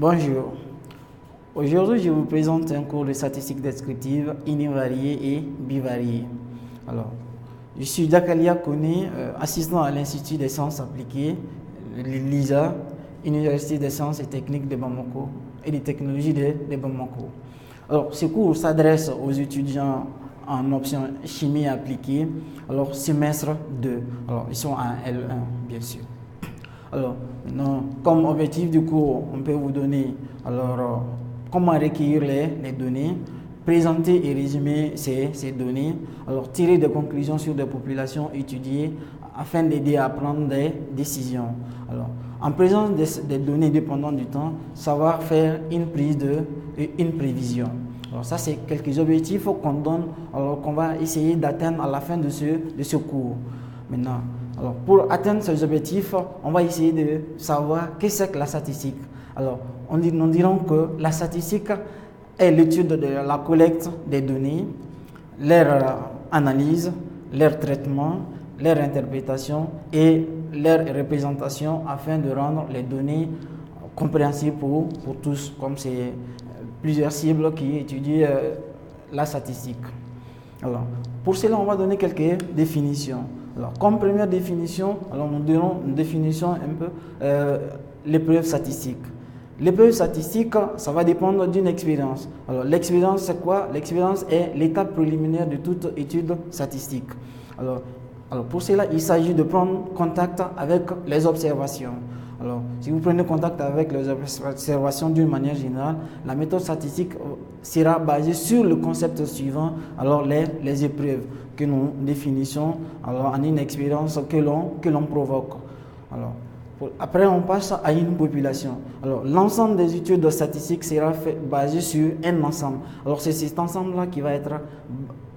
Bonjour. Aujourd'hui, je vous présente un cours de statistique descriptive univariée et bivariée. Alors, je suis Dakalia Kone, assistant à l'Institut des sciences appliquées, l'ISA, Université des sciences et techniques de Bamako et des technologies de Bamako. Alors, ce cours s'adresse aux étudiants en option chimie appliquée, alors semestre 2. Alors, ils sont en L1, bien sûr. Alors, maintenant, comme objectif du cours, on peut vous donner comment recueillir les données, présenter et résumer ces données, alors tirer des conclusions sur des populations étudiées afin d'aider à prendre des décisions. Alors, en présence des données dépendantes du temps, savoir faire une prévision. Alors ça, c'est quelques objectifs qu'on donne, alors qu'on va essayer d'atteindre à la fin de ce cours. Maintenant, alors pour atteindre ces objectifs, on va essayer de savoir qu'est-ce que la statistique. Alors, nous dirons que la statistique est l'étude de la collecte des données, leur analyse, leur traitement, leur interprétation et leur représentation afin de rendre les données compréhensibles pour tous, comme c'est plusieurs cibles qui étudient la statistique. Alors, pour cela, on va donner quelques définitions. Alors, comme première définition, nous donnons une définition un peu l'épreuve statistique. L'épreuve statistique, ça va dépendre d'une expérience. Alors, l'expérience, c'est quoi? L'expérience est l'étape préliminaire de toute étude statistique. Alors, pour cela, il s'agit de prendre contact avec les observations. Alors, si vous prenez contact avec les observations d'une manière générale, la méthode statistique sera basée sur le concept suivant, alors les épreuves que nous définissons en une expérience que l'on provoque. Alors, après, on passe à une population. Alors, l'ensemble des études statistiques sera basé sur un ensemble. Alors, c'est cet ensemble-là qui va être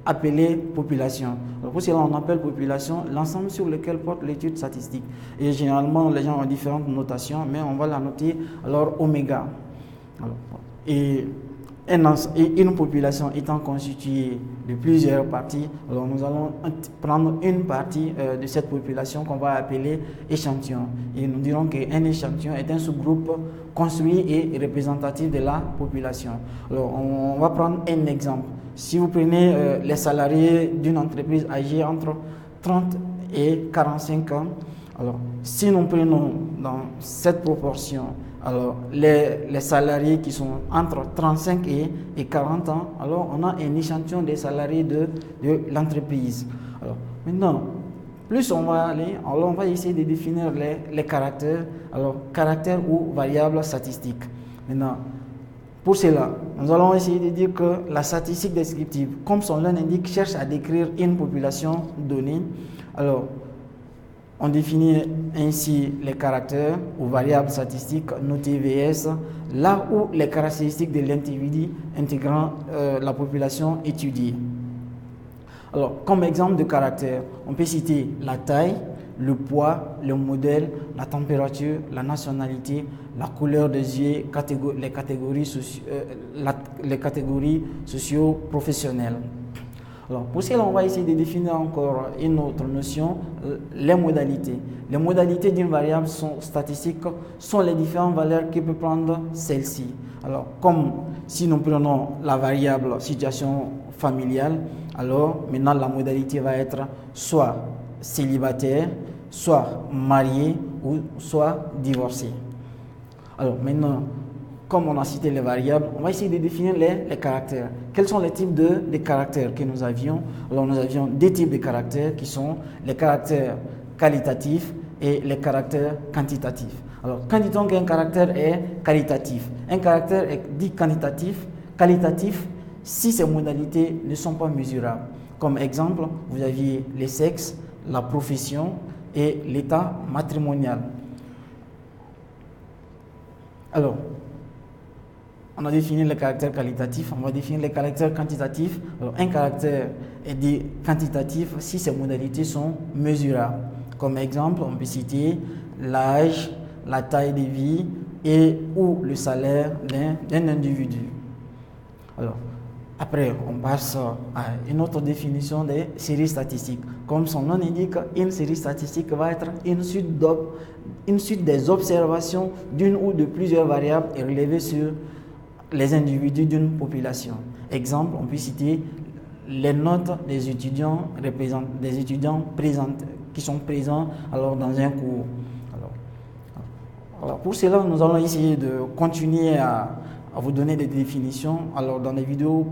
appelé population. Alors, pour cela, on appelle population l'ensemble sur lequel porte l'étude statistique. Et généralement, les gens ont différentes notations, mais on va la noter alors oméga. Alors, et une population étant constituée de plusieurs parties, alors nous allons prendre une partie de cette population qu'on va appeler échantillon. Et nous dirons qu'un échantillon est un sous-groupe construit et représentatif de la population. Alors, on va prendre un exemple. Si vous prenez les salariés d'une entreprise âgée entre 30 et 45 ans, alors si nous prenons dans cette proportion alors les salariés qui sont entre 35 et 40 ans, alors on a un échantillon des salariés de l'entreprise. Alors maintenant, plus on va aller, alors on va essayer de définir les caractères, alors caractères ou variables statistiques. Maintenant, pour cela, nous allons essayer de dire que la statistique descriptive, comme son nom l'indique, cherche à décrire une population donnée. Alors, on définit ainsi les caractères ou variables statistiques notées VS, là où les caractéristiques de l'individu intégrant la population étudiée. Alors, comme exemple de caractères, on peut citer la taille, le poids, le modèle, la température, la nationalité, la couleur des yeux, les catégories socio-professionnelles. Alors, pour cela, on va essayer de définir encore une autre notion, les modalités. Les modalités d'une variable statistique sont les différentes valeurs que peut prendre celle-ci. Alors, comme si nous prenons la variable situation familiale, alors maintenant la modalité va être soit célibataire, soit marié ou soit divorcé. Alors maintenant, comme on a cité les variables, on va essayer de définir les caractères. Quels sont les types de caractères que nous avions? Alors nous avions deux types de caractères qui sont les caractères qualitatifs et les caractères quantitatifs. Alors quand dit-on qu'un caractère est qualitatif? Un caractère est dit qualitatif si ses modalités ne sont pas mesurables. Comme exemple, vous aviez les sexes, la profession et l'état matrimonial. Alors, on a défini les caractères qualitatifs, on va définir les caractères quantitatifs. Alors, un caractère est dit quantitatif si ses modalités sont mesurables. Comme exemple, on peut citer l'âge, la taille de vie et ou le salaire d'un individu. Alors, Après, on passe à une autre définition des séries statistiques. Comme son nom l'indique, une série statistique va être une suite des observations d'une ou de plusieurs variables relevées sur les individus d'une population. Exemple, on peut citer les notes des étudiants qui sont présents alors dans un cours. Alors pour cela, nous allons essayer de continuer à vous donner des définitions. Alors dans les vidéos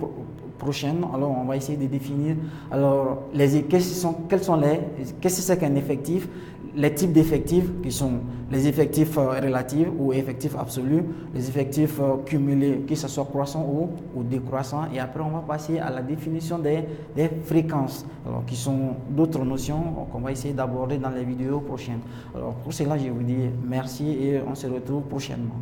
prochaines, alors on va essayer de définir alors qu'est-ce que c'est qu'un effectif, les types d'effectifs qui sont les effectifs relatifs ou effectifs absolus, les effectifs cumulés, que ce soit croissant ou décroissant, et après on va passer à la définition des fréquences, alors qui sont d'autres notions qu'on va essayer d'aborder dans les vidéos prochaines. Alors pour cela, je vous dis merci et on se retrouve prochainement.